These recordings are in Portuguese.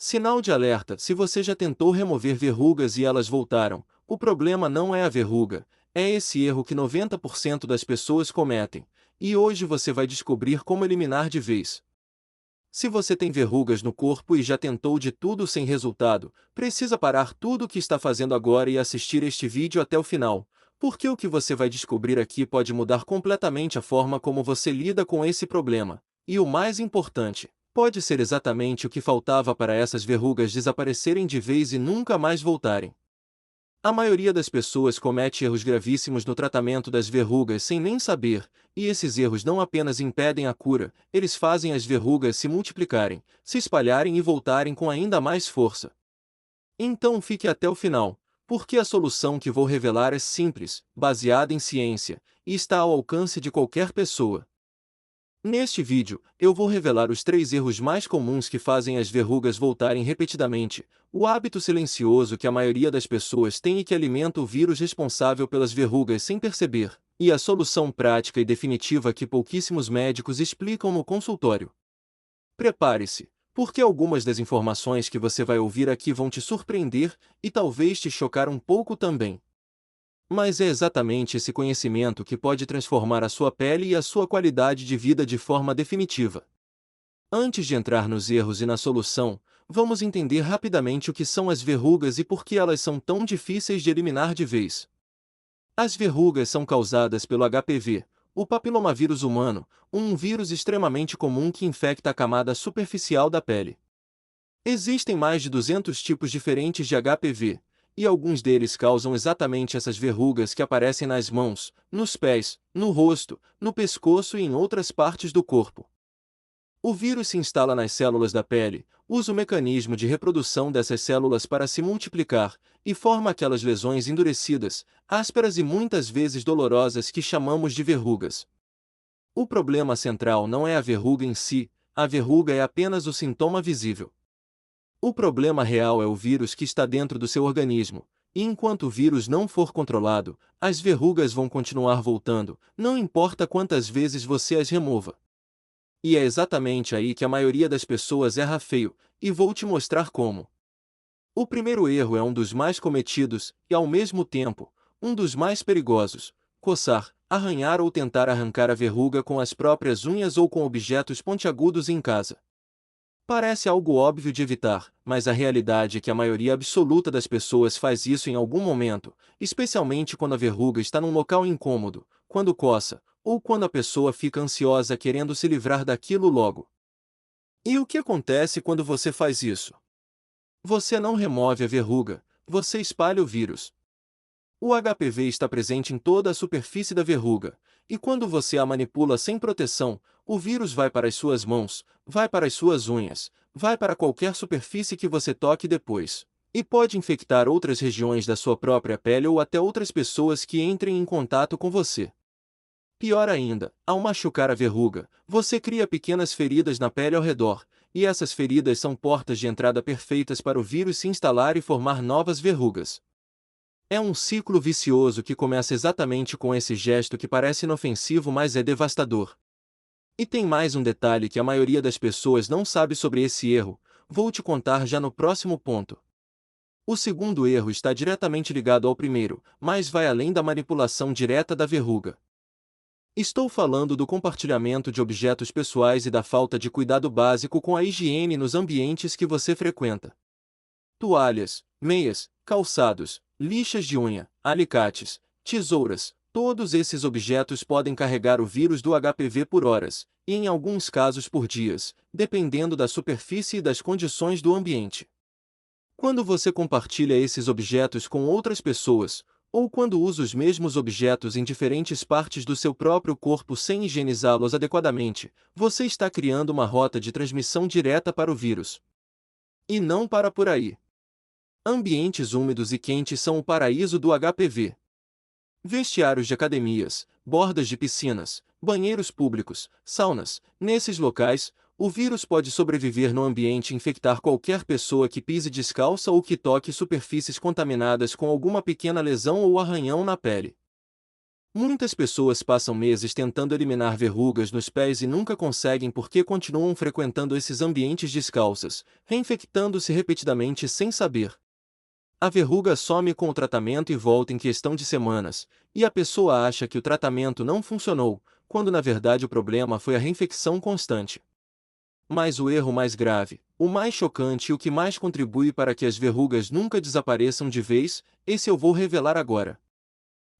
Sinal de alerta: se você já tentou remover verrugas e elas voltaram, o problema não é a verruga, é esse erro que 90% das pessoas cometem, e hoje você vai descobrir como eliminar de vez. Se você tem verrugas no corpo e já tentou de tudo sem resultado, precisa parar tudo o que está fazendo agora e assistir este vídeo até o final, porque o que você vai descobrir aqui pode mudar completamente a forma como você lida com esse problema. E o mais importante, pode ser exatamente o que faltava para essas verrugas desaparecerem de vez e nunca mais voltarem. A maioria das pessoas comete erros gravíssimos no tratamento das verrugas sem nem saber, e esses erros não apenas impedem a cura, eles fazem as verrugas se multiplicarem, se espalharem e voltarem com ainda mais força. Então fique até o final, porque a solução que vou revelar é simples, baseada em ciência, e está ao alcance de qualquer pessoa. Neste vídeo, eu vou revelar os 3 erros mais comuns que fazem as verrugas voltarem repetidamente, o hábito silencioso que a maioria das pessoas tem e que alimenta o vírus responsável pelas verrugas sem perceber, e a solução prática e definitiva que pouquíssimos médicos explicam no consultório. Prepare-se, porque algumas das informações que você vai ouvir aqui vão te surpreender e talvez te chocar um pouco também. Mas é exatamente esse conhecimento que pode transformar a sua pele e a sua qualidade de vida de forma definitiva. Antes de entrar nos erros e na solução, vamos entender rapidamente o que são as verrugas e por que elas são tão difíceis de eliminar de vez. As verrugas são causadas pelo HPV, o papilomavírus humano, um vírus extremamente comum que infecta a camada superficial da pele. Existem mais de 200 tipos diferentes de HPV, e alguns deles causam exatamente essas verrugas que aparecem nas mãos, nos pés, no rosto, no pescoço e em outras partes do corpo. O vírus se instala nas células da pele, usa o mecanismo de reprodução dessas células para se multiplicar, e forma aquelas lesões endurecidas, ásperas e muitas vezes dolorosas que chamamos de verrugas. O problema central não é a verruga em si, a verruga é apenas o sintoma visível. O problema real é o vírus que está dentro do seu organismo, e enquanto o vírus não for controlado, as verrugas vão continuar voltando, não importa quantas vezes você as remova. E é exatamente aí que a maioria das pessoas erra feio, e vou te mostrar como. O primeiro erro é um dos mais cometidos, e ao mesmo tempo, um dos mais perigosos: coçar, arranhar ou tentar arrancar a verruga com as próprias unhas ou com objetos pontiagudos em casa. Parece algo óbvio de evitar, mas a realidade é que a maioria absoluta das pessoas faz isso em algum momento, especialmente quando a verruga está num local incômodo, quando coça, ou quando a pessoa fica ansiosa querendo se livrar daquilo logo. E o que acontece quando você faz isso? Você não remove a verruga, você espalha o vírus. O HPV está presente em toda a superfície da verruga, e quando você a manipula sem proteção, o vírus vai para as suas mãos, vai para as suas unhas, vai para qualquer superfície que você toque depois, e pode infectar outras regiões da sua própria pele ou até outras pessoas que entrem em contato com você. Pior ainda, ao machucar a verruga, você cria pequenas feridas na pele ao redor, e essas feridas são portas de entrada perfeitas para o vírus se instalar e formar novas verrugas. É um ciclo vicioso que começa exatamente com esse gesto que parece inofensivo, mas é devastador. E tem mais um detalhe que a maioria das pessoas não sabe sobre esse erro, vou te contar já no próximo ponto. O segundo erro está diretamente ligado ao primeiro, mas vai além da manipulação direta da verruga. Estou falando do compartilhamento de objetos pessoais e da falta de cuidado básico com a higiene nos ambientes que você frequenta. Toalhas, meias, calçados, lixas de unha, alicates, tesouras, todos esses objetos podem carregar o vírus do HPV por horas, e em alguns casos por dias, dependendo da superfície e das condições do ambiente. Quando você compartilha esses objetos com outras pessoas, ou quando usa os mesmos objetos em diferentes partes do seu próprio corpo sem higienizá-los adequadamente, você está criando uma rota de transmissão direta para o vírus. E não para por aí. Ambientes úmidos e quentes são o paraíso do HPV. Vestiários de academias, bordas de piscinas, banheiros públicos, saunas, nesses locais, o vírus pode sobreviver no ambiente e infectar qualquer pessoa que pise descalça ou que toque superfícies contaminadas com alguma pequena lesão ou arranhão na pele. Muitas pessoas passam meses tentando eliminar verrugas nos pés e nunca conseguem porque continuam frequentando esses ambientes descalças, reinfectando-se repetidamente sem saber. A verruga some com o tratamento e volta em questão de semanas, e a pessoa acha que o tratamento não funcionou, quando na verdade o problema foi a reinfecção constante. Mas o erro mais grave, o mais chocante e o que mais contribui para que as verrugas nunca desapareçam de vez, esse eu vou revelar agora.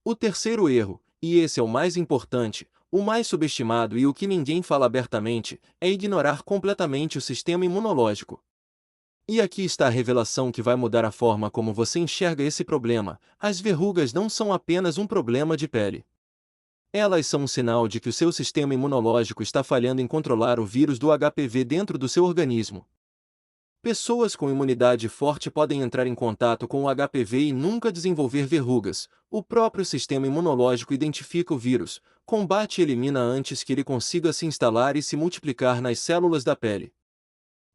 O terceiro erro, e esse é o mais importante, o mais subestimado e o que ninguém fala abertamente, é ignorar completamente o sistema imunológico. E aqui está a revelação que vai mudar a forma como você enxerga esse problema: as verrugas não são apenas um problema de pele. Elas são um sinal de que o seu sistema imunológico está falhando em controlar o vírus do HPV dentro do seu organismo. Pessoas com imunidade forte podem entrar em contato com o HPV e nunca desenvolver verrugas. O próprio sistema imunológico identifica o vírus, combate e elimina antes que ele consiga se instalar e se multiplicar nas células da pele.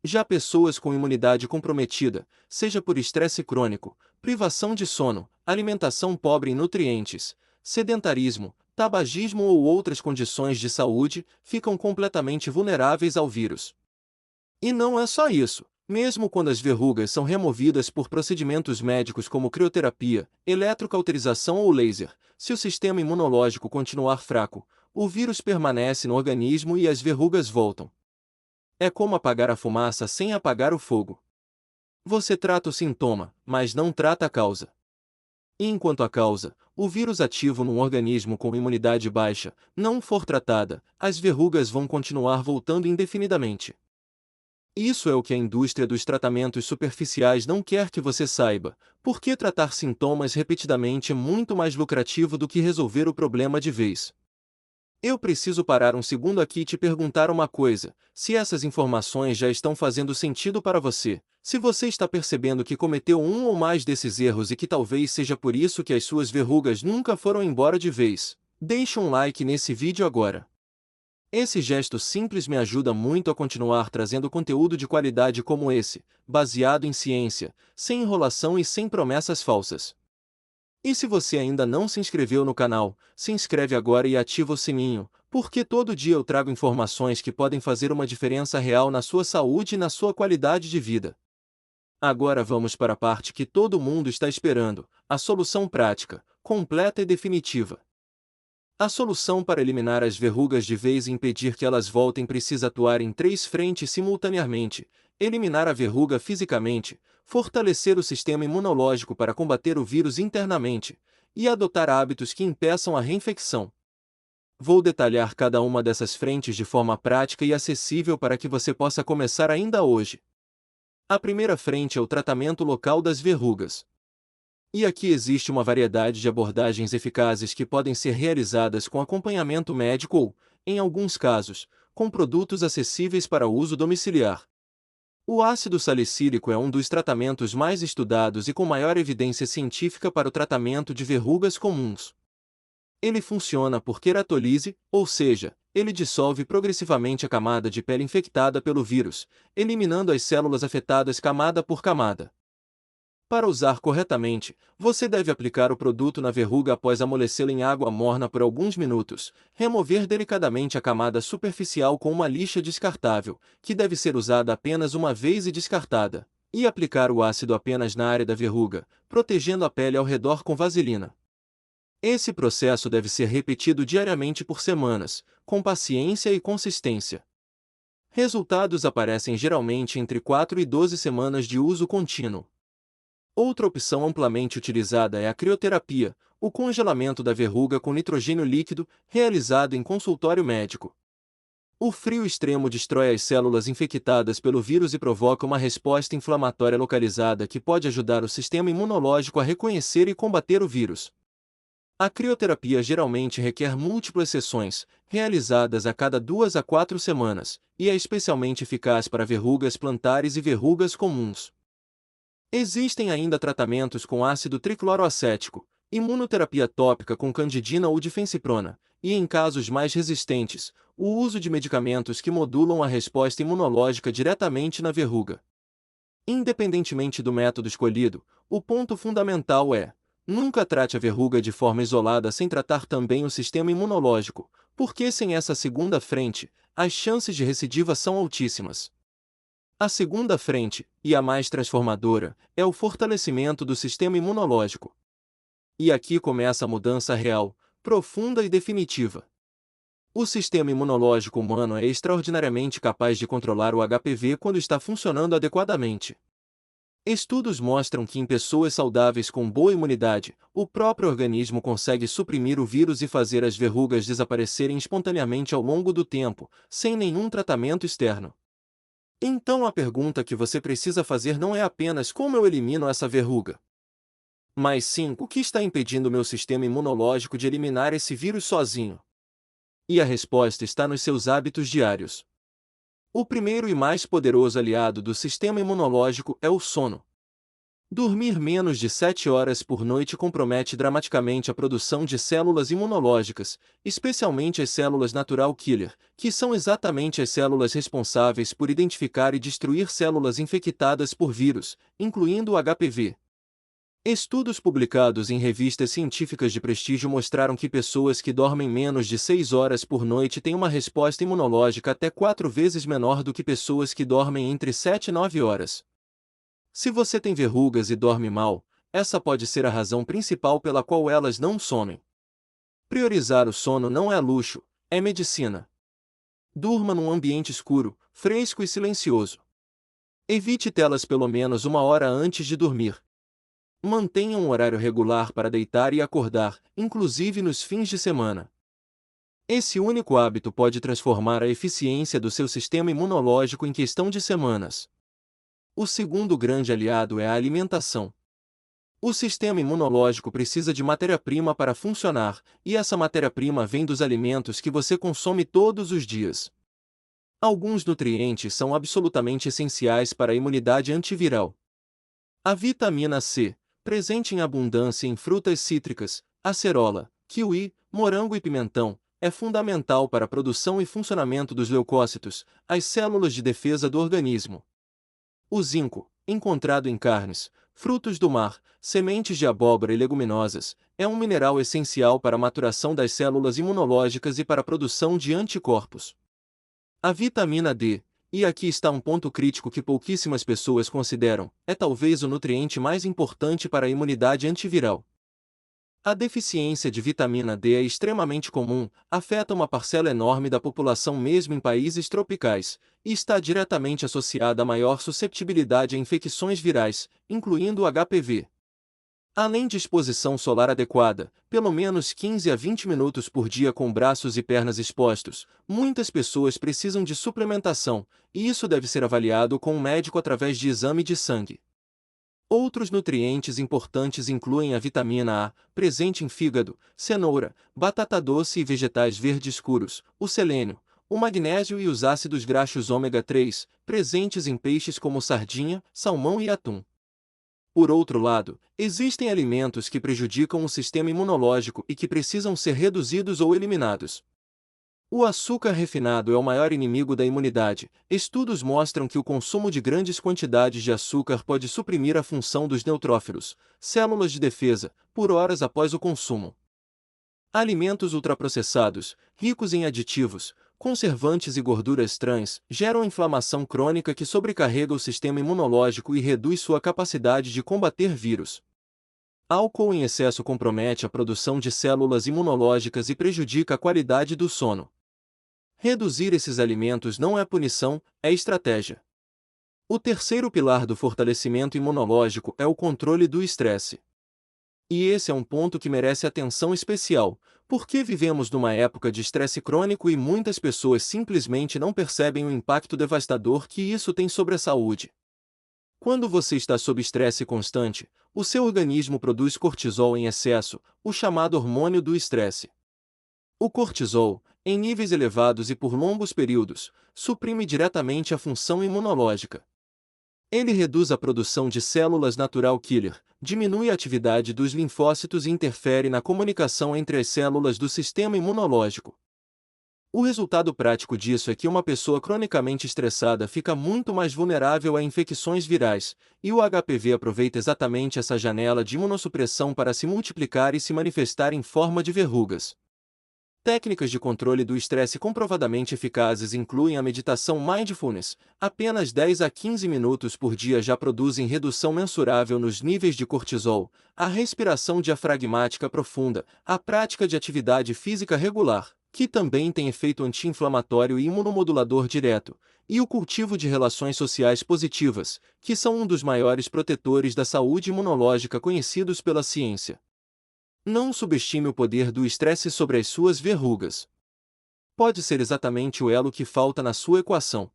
Já pessoas com imunidade comprometida, seja por estresse crônico, privação de sono, alimentação pobre em nutrientes, sedentarismo, tabagismo ou outras condições de saúde, ficam completamente vulneráveis ao vírus. E não é só isso. Mesmo quando as verrugas são removidas por procedimentos médicos como crioterapia, eletrocauterização ou laser, se o sistema imunológico continuar fraco, o vírus permanece no organismo e as verrugas voltam. É como apagar a fumaça sem apagar o fogo. Você trata o sintoma, mas não trata a causa. E enquanto a causa, o vírus ativo num organismo com imunidade baixa, não for tratada, as verrugas vão continuar voltando indefinidamente. Isso é o que a indústria dos tratamentos superficiais não quer que você saiba, porque tratar sintomas repetidamente é muito mais lucrativo do que resolver o problema de vez. Eu preciso parar um segundo aqui e te perguntar uma coisa: se essas informações já estão fazendo sentido para você, se você está percebendo que cometeu um ou mais desses erros e que talvez seja por isso que as suas verrugas nunca foram embora de vez, deixe um like nesse vídeo agora. Esse gesto simples me ajuda muito a continuar trazendo conteúdo de qualidade como esse, baseado em ciência, sem enrolação e sem promessas falsas. E se você ainda não se inscreveu no canal, se inscreve agora e ativa o sininho, porque todo dia eu trago informações que podem fazer uma diferença real na sua saúde e na sua qualidade de vida. Agora vamos para a parte que todo mundo está esperando: a solução prática, completa e definitiva. A solução para eliminar as verrugas de vez e impedir que elas voltem precisa atuar em 3 frentes simultaneamente: eliminar a verruga fisicamente, fortalecer o sistema imunológico para combater o vírus internamente, e adotar hábitos que impeçam a reinfecção. Vou detalhar cada uma dessas frentes de forma prática e acessível para que você possa começar ainda hoje. A primeira frente é o tratamento local das verrugas. E aqui existe uma variedade de abordagens eficazes que podem ser realizadas com acompanhamento médico ou, em alguns casos, com produtos acessíveis para uso domiciliar. O ácido salicílico é um dos tratamentos mais estudados e com maior evidência científica para o tratamento de verrugas comuns. Ele funciona por queratólise, ou seja, ele dissolve progressivamente a camada de pele infectada pelo vírus, eliminando as células afetadas camada por camada. Para usar corretamente, você deve aplicar o produto na verruga após amolecê-la em água morna por alguns minutos, remover delicadamente a camada superficial com uma lixa descartável, que deve ser usada apenas uma vez e descartada, e aplicar o ácido apenas na área da verruga, protegendo a pele ao redor com vaselina. Esse processo deve ser repetido diariamente por semanas, com paciência e consistência. Resultados aparecem geralmente entre 4 e 12 semanas de uso contínuo. Outra opção amplamente utilizada é a crioterapia, o congelamento da verruga com nitrogênio líquido, realizado em consultório médico. O frio extremo destrói as células infectadas pelo vírus e provoca uma resposta inflamatória localizada que pode ajudar o sistema imunológico a reconhecer e combater o vírus. A crioterapia geralmente requer múltiplas sessões, realizadas a cada 2 a 4 semanas, e é especialmente eficaz para verrugas plantares e verrugas comuns. Existem ainda tratamentos com ácido tricloroacético, imunoterapia tópica com candidina ou difensiprona, e em casos mais resistentes, o uso de medicamentos que modulam a resposta imunológica diretamente na verruga. Independentemente do método escolhido, o ponto fundamental é: Nunca trate a verruga de forma isolada sem tratar também o sistema imunológico, porque sem essa segunda frente, as chances de recidiva são altíssimas. A segunda frente, e a mais transformadora, é o fortalecimento do sistema imunológico. E aqui começa a mudança real, profunda e definitiva. O sistema imunológico humano é extraordinariamente capaz de controlar o HPV quando está funcionando adequadamente. Estudos mostram que em pessoas saudáveis com boa imunidade, o próprio organismo consegue suprimir o vírus e fazer as verrugas desaparecerem espontaneamente ao longo do tempo, sem nenhum tratamento externo. Então a pergunta que você precisa fazer não é apenas como eu elimino essa verruga, mas sim o que está impedindo meu sistema imunológico de eliminar esse vírus sozinho. E a resposta está nos seus hábitos diários. O primeiro e mais poderoso aliado do sistema imunológico é o sono. Dormir menos de 7 horas por noite compromete dramaticamente a produção de células imunológicas, especialmente as células natural killer, que são exatamente as células responsáveis por identificar e destruir células infectadas por vírus, incluindo o HPV. Estudos publicados em revistas científicas de prestígio mostraram que pessoas que dormem menos de 6 horas por noite têm uma resposta imunológica até 4 vezes menor do que pessoas que dormem entre 7 e 9 horas. Se você tem verrugas e dorme mal, essa pode ser a razão principal pela qual elas não somem. Priorizar o sono não é luxo, é medicina. Durma num ambiente escuro, fresco e silencioso. Evite telas pelo menos 1 hora antes de dormir. Mantenha um horário regular para deitar e acordar, inclusive nos fins de semana. Esse único hábito pode transformar a eficiência do seu sistema imunológico em questão de semanas. O segundo grande aliado é a alimentação. O sistema imunológico precisa de matéria-prima para funcionar, e essa matéria-prima vem dos alimentos que você consome todos os dias. Alguns nutrientes são absolutamente essenciais para a imunidade antiviral. A vitamina C, presente em abundância em frutas cítricas, acerola, kiwi, morango e pimentão, é fundamental para a produção e funcionamento dos leucócitos, as células de defesa do organismo. O zinco, encontrado em carnes, frutos do mar, sementes de abóbora e leguminosas, é um mineral essencial para a maturação das células imunológicas e para a produção de anticorpos. A vitamina D, e aqui está um ponto crítico que pouquíssimas pessoas consideram, é talvez o nutriente mais importante para a imunidade antiviral. A deficiência de vitamina D é extremamente comum, afeta uma parcela enorme da população mesmo em países tropicais, e está diretamente associada a maior susceptibilidade a infecções virais, incluindo o HPV. Além de exposição solar adequada, pelo menos 15 a 20 minutos por dia com braços e pernas expostos, muitas pessoas precisam de suplementação, e isso deve ser avaliado com um médico através de exame de sangue. Outros nutrientes importantes incluem a vitamina A, presente em fígado, cenoura, batata doce e vegetais verdes escuros, o selênio, o magnésio e os ácidos graxos ômega 3, presentes em peixes como sardinha, salmão e atum. Por outro lado, existem alimentos que prejudicam o sistema imunológico e que precisam ser reduzidos ou eliminados. O açúcar refinado é o maior inimigo da imunidade. Estudos mostram que o consumo de grandes quantidades de açúcar pode suprimir a função dos neutrófilos, células de defesa, por horas após o consumo. Alimentos ultraprocessados, ricos em aditivos, conservantes e gorduras trans, geram inflamação crônica que sobrecarrega o sistema imunológico e reduz sua capacidade de combater vírus. Álcool em excesso compromete a produção de células imunológicas e prejudica a qualidade do sono. Reduzir esses alimentos não é punição, é estratégia. O terceiro pilar do fortalecimento imunológico é o controle do estresse. E esse é um ponto que merece atenção especial, porque vivemos numa época de estresse crônico e muitas pessoas simplesmente não percebem o impacto devastador que isso tem sobre a saúde. Quando você está sob estresse constante, o seu organismo produz cortisol em excesso, o chamado hormônio do estresse. O cortisol, em níveis elevados e por longos períodos, suprime diretamente a função imunológica. Ele reduz a produção de células natural killer, diminui a atividade dos linfócitos e interfere na comunicação entre as células do sistema imunológico. O resultado prático disso é que uma pessoa cronicamente estressada fica muito mais vulnerável a infecções virais, e o HPV aproveita exatamente essa janela de imunossupressão para se multiplicar e se manifestar em forma de verrugas. Técnicas de controle do estresse comprovadamente eficazes incluem a meditação mindfulness. Apenas 10 a 15 minutos por dia já produzem redução mensurável nos níveis de cortisol, a respiração diafragmática profunda, a prática de atividade física regular, que também tem efeito anti-inflamatório e imunomodulador direto, e o cultivo de relações sociais positivas, que são um dos maiores protetores da saúde imunológica conhecidos pela ciência. Não subestime o poder do estresse sobre as suas verrugas. Pode ser exatamente o elo que falta na sua equação.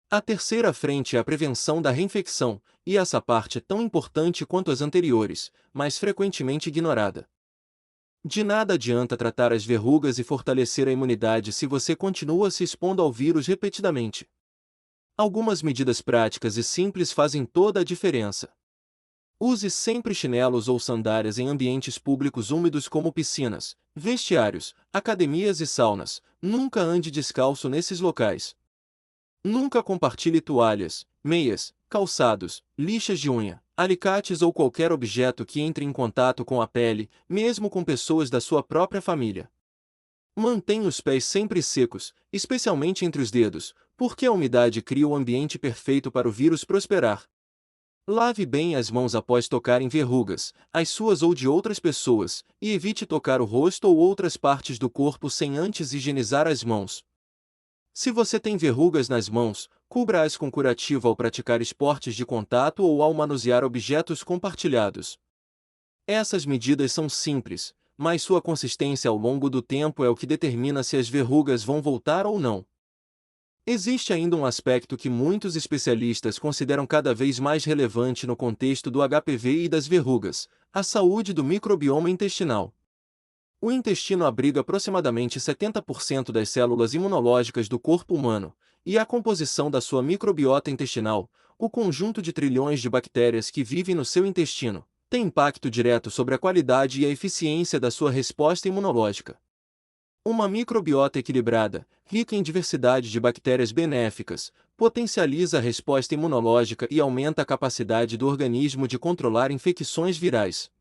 A terceira frente é a prevenção da reinfecção, e essa parte é tão importante quanto as anteriores, mas frequentemente ignorada. De nada adianta tratar as verrugas e fortalecer a imunidade se você continua se expondo ao vírus repetidamente. Algumas medidas práticas e simples fazem toda a diferença. Use sempre chinelos ou sandálias em ambientes públicos úmidos como piscinas, vestiários, academias e saunas. Nunca ande descalço nesses locais. Nunca compartilhe toalhas, meias, calçados, lixas de unha, alicates ou qualquer objeto que entre em contato com a pele, mesmo com pessoas da sua própria família. Mantenha os pés sempre secos, especialmente entre os dedos, porque a umidade cria o ambiente perfeito para o vírus prosperar. Lave bem as mãos após tocar em verrugas, as suas ou de outras pessoas, e evite tocar o rosto ou outras partes do corpo sem antes higienizar as mãos. Se você tem verrugas nas mãos, cubra-as com curativo ao praticar esportes de contato ou ao manusear objetos compartilhados. Essas medidas são simples, mas sua consistência ao longo do tempo é o que determina se as verrugas vão voltar ou não. Existe ainda um aspecto que muitos especialistas consideram cada vez mais relevante no contexto do HPV e das verrugas: a saúde do microbioma intestinal. O intestino abriga aproximadamente 70% das células imunológicas do corpo humano, e a composição da sua microbiota intestinal, o conjunto de trilhões de bactérias que vivem no seu intestino, tem impacto direto sobre a qualidade e a eficiência da sua resposta imunológica. Uma microbiota equilibrada, rica em diversidade de bactérias benéficas, potencializa a resposta imunológica e aumenta a capacidade do organismo de controlar infecções virais.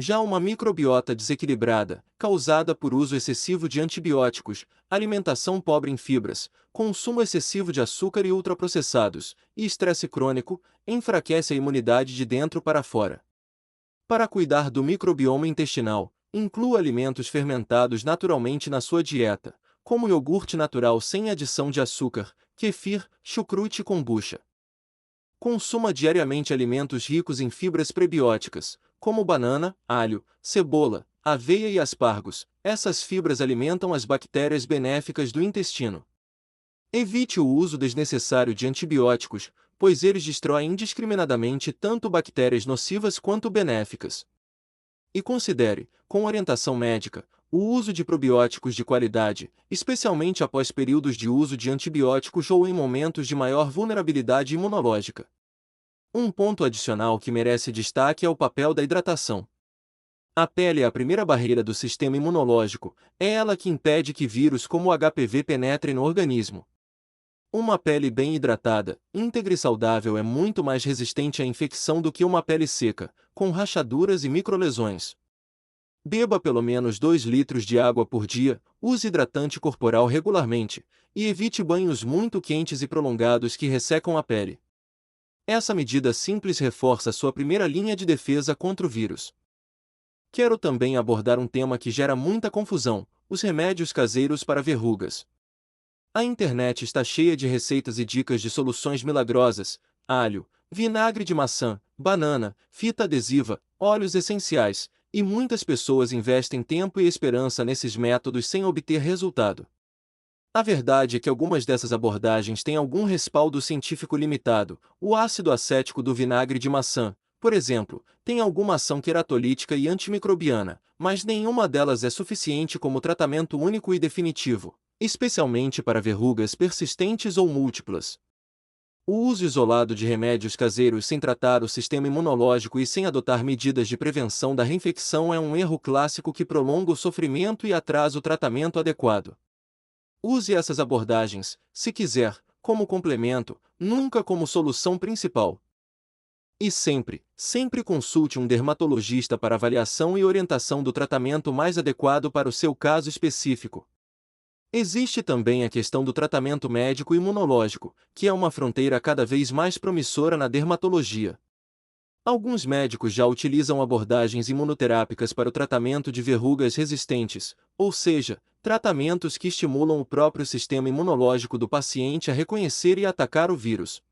Já uma microbiota desequilibrada, causada por uso excessivo de antibióticos, alimentação pobre em fibras, consumo excessivo de açúcar e ultraprocessados, e estresse crônico, enfraquece a imunidade de dentro para fora. Para cuidar do microbioma intestinal, inclua alimentos fermentados naturalmente na sua dieta, como iogurte natural sem adição de açúcar, kefir, chucrute e kombucha. Consuma diariamente alimentos ricos em fibras prebióticas, como banana, alho, cebola, aveia e aspargos. Essas fibras alimentam as bactérias benéficas do intestino. Evite o uso desnecessário de antibióticos, pois eles destroem indiscriminadamente tanto bactérias nocivas quanto benéficas. E considere, com orientação médica, o uso de probióticos de qualidade, especialmente após períodos de uso de antibióticos ou em momentos de maior vulnerabilidade imunológica. Um ponto adicional que merece destaque é o papel da hidratação. A pele é a primeira barreira do sistema imunológico, é ela que impede que vírus como o HPV penetrem no organismo. Uma pele bem hidratada, íntegra e saudável é muito mais resistente à infecção do que uma pele seca, com rachaduras e microlesões. Beba pelo menos 2 litros de água por dia, use hidratante corporal regularmente, e evite banhos muito quentes e prolongados que ressecam a pele. Essa medida simples reforça sua primeira linha de defesa contra o vírus. Quero também abordar um tema que gera muita confusão: os remédios caseiros para verrugas. A internet está cheia de receitas e dicas de soluções milagrosas: alho, vinagre de maçã, banana, fita adesiva, óleos essenciais, e muitas pessoas investem tempo e esperança nesses métodos sem obter resultado. A verdade é que algumas dessas abordagens têm algum respaldo científico limitado. O ácido acético do vinagre de maçã, por exemplo, tem alguma ação queratolítica e antimicrobiana, mas nenhuma delas é suficiente como tratamento único e definitivo, especialmente para verrugas persistentes ou múltiplas. O uso isolado de remédios caseiros sem tratar o sistema imunológico e sem adotar medidas de prevenção da reinfecção é um erro clássico que prolonga o sofrimento e atrasa o tratamento adequado. Use essas abordagens, se quiser, como complemento, nunca como solução principal. E sempre, sempre consulte um dermatologista para avaliação e orientação do tratamento mais adequado para o seu caso específico. Existe também a questão do tratamento médico imunológico, que é uma fronteira cada vez mais promissora na dermatologia. Alguns médicos já utilizam abordagens imunoterápicas para o tratamento de verrugas resistentes, ou seja, tratamentos que estimulam o próprio sistema imunológico do paciente a reconhecer e atacar o vírus.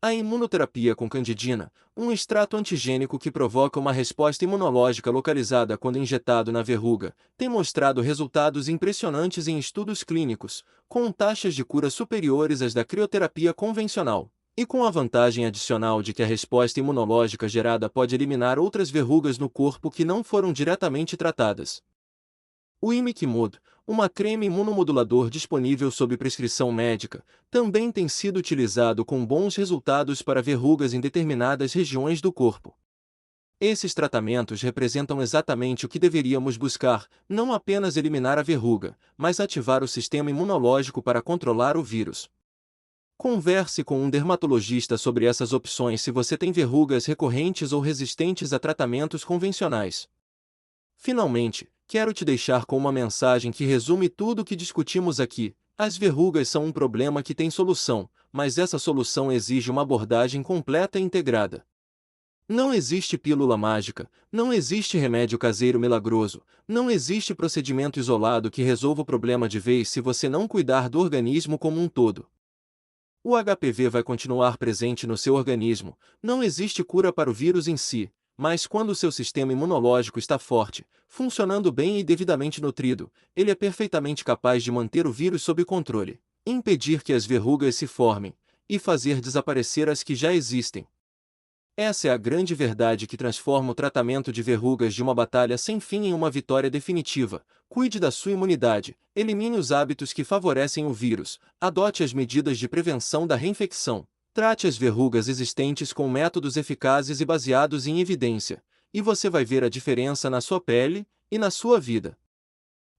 A imunoterapia com candidina, um extrato antigênico que provoca uma resposta imunológica localizada quando injetado na verruga, tem mostrado resultados impressionantes em estudos clínicos, com taxas de cura superiores às da crioterapia convencional, e com a vantagem adicional de que a resposta imunológica gerada pode eliminar outras verrugas no corpo que não foram diretamente tratadas. O Imiquimod, uma creme imunomodulador disponível sob prescrição médica, também tem sido utilizado com bons resultados para verrugas em determinadas regiões do corpo. Esses tratamentos representam exatamente o que deveríamos buscar, não apenas eliminar a verruga, mas ativar o sistema imunológico para controlar o vírus. Converse com um dermatologista sobre essas opções se você tem verrugas recorrentes ou resistentes a tratamentos convencionais. Finalmente, quero te deixar com uma mensagem que resume tudo o que discutimos aqui. As verrugas são um problema que tem solução, mas essa solução exige uma abordagem completa e integrada. Não existe pílula mágica, não existe remédio caseiro milagroso, não existe procedimento isolado que resolva o problema de vez se você não cuidar do organismo como um todo. O HPV vai continuar presente no seu organismo, não existe cura para o vírus em si, mas quando o seu sistema imunológico está forte, funcionando bem e devidamente nutrido, ele é perfeitamente capaz de manter o vírus sob controle, impedir que as verrugas se formem, e fazer desaparecer as que já existem. Essa é a grande verdade que transforma o tratamento de verrugas de uma batalha sem fim em uma vitória definitiva. Cuide da sua imunidade, elimine os hábitos que favorecem o vírus, adote as medidas de prevenção da reinfecção, trate as verrugas existentes com métodos eficazes e baseados em evidência, e você vai ver a diferença na sua pele e na sua vida.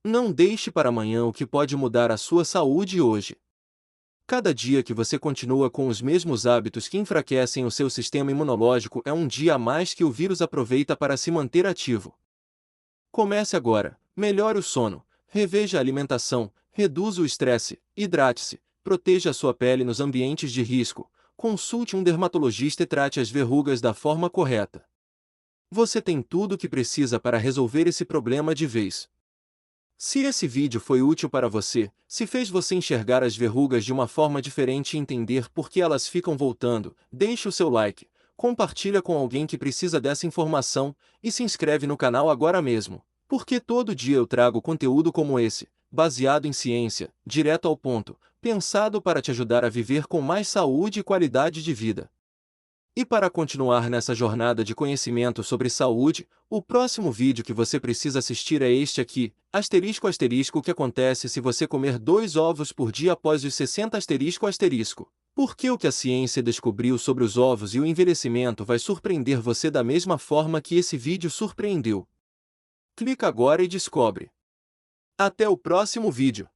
Não deixe para amanhã o que pode mudar a sua saúde hoje. Cada dia que você continua com os mesmos hábitos que enfraquecem o seu sistema imunológico é um dia a mais que o vírus aproveita para se manter ativo. Comece agora, melhore o sono, reveja a alimentação, reduza o estresse, hidrate-se, proteja a sua pele nos ambientes de risco, consulte um dermatologista e trate as verrugas da forma correta. Você tem tudo o que precisa para resolver esse problema de vez. Se esse vídeo foi útil para você, se fez você enxergar as verrugas de uma forma diferente e entender por que elas ficam voltando, deixe o seu like, compartilha com alguém que precisa dessa informação, e se inscreve no canal agora mesmo, porque todo dia eu trago conteúdo como esse, baseado em ciência, direto ao ponto, pensado para te ajudar a viver com mais saúde e qualidade de vida. E para continuar nessa jornada de conhecimento sobre saúde, o próximo vídeo que você precisa assistir é este aqui, ***, o que acontece se você comer 2 ovos por dia após os 60 ***. Porque o que a ciência descobriu sobre os ovos e o envelhecimento vai surpreender você da mesma forma que esse vídeo surpreendeu. Clica agora e descobre. Até o próximo vídeo.